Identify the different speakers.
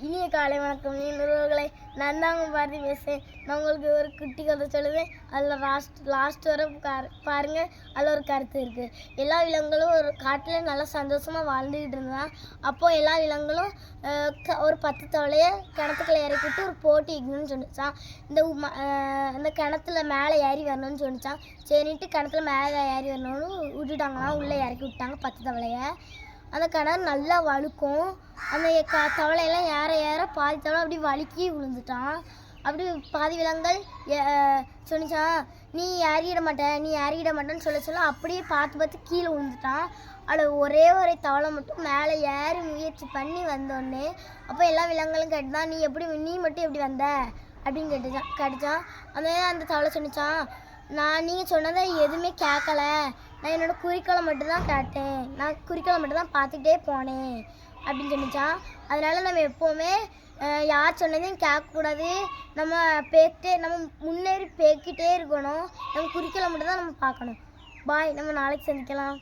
Speaker 1: இனிய காலை வணக்கம் உறவுகளை. நான் தாங்க பாரதி பேசுகிறேன். நான் உங்களுக்கு ஒரு குட்டி கதை சொல்லுவேன். அதில் லாஸ்ட் வரை பாருங்கள். அதில் ஒரு கருத்து இருக்குது. எல்லா விலங்குகளும் ஒரு காட்டில் நல்லா சந்தோஷமாக வாழ்ந்துக்கிட்டு இருந்தான். அப்போது எல்லா விலங்குகளும் ஒரு 10 தவளையை கிணத்துக்குள்ளே இறக்கிட்டு ஒரு போட்டி வைக்கணும்னு சொன்னிச்சான். இந்த கிணத்துல மேலே ஏறி வரணும்னு சொன்னிச்சான். சரின்ட்டு கிணத்துல மேலே ஏறி வரணும்னு விட்டுட்டாங்களாம். உள்ளே இறக்கி விட்டாங்க 10 தவளையை. அந்த கிணறு நல்லா வழுக்கும். அந்த தவளையெல்லாம் ஏற பாதி தவளை அப்படி வழுக்கி விழுந்துட்டான். அப்படி பாதி விலங்குகள் சொன்னிச்சான், நீ ஏறிட மாட்டேன்னு சொல்ல அப்படியே பார்த்து கீழே விழுந்துட்டான். அதில் ஒரே தவளை மட்டும் மேலே ஏறி முயற்சி பண்ணி வந்தோடனே அப்போ எல்லா விலங்குகளும் கேட்டுதான், நீ மட்டும் எப்படி வந்த அப்படின்னு கேட்டுச்சான். அந்த தவளை சொன்னிச்சான், நீங்கள் சொன்னதை எதுவுமே கேட்கல. நான் என்னோடய குறிக்கோளை மட்டும்தான் கேட்டேன். நான் குறிக்கோளை மட்டும்தான் பார்த்துக்கிட்டே போனேன் அப்படின்னு சொன்னிச்சான். அதனால் நம்ம எப்போவுமே யார் சொன்னதையும் கேட்கக்கூடாது. நம்ம முன்னேறி போய்க்கிட்டே இருக்கணும். நம்ம குறிக்கோளை மட்டும்தான் நம்ம பார்க்கணும். பாய், நம்ம நாளைக்கு சந்திக்கலாம்.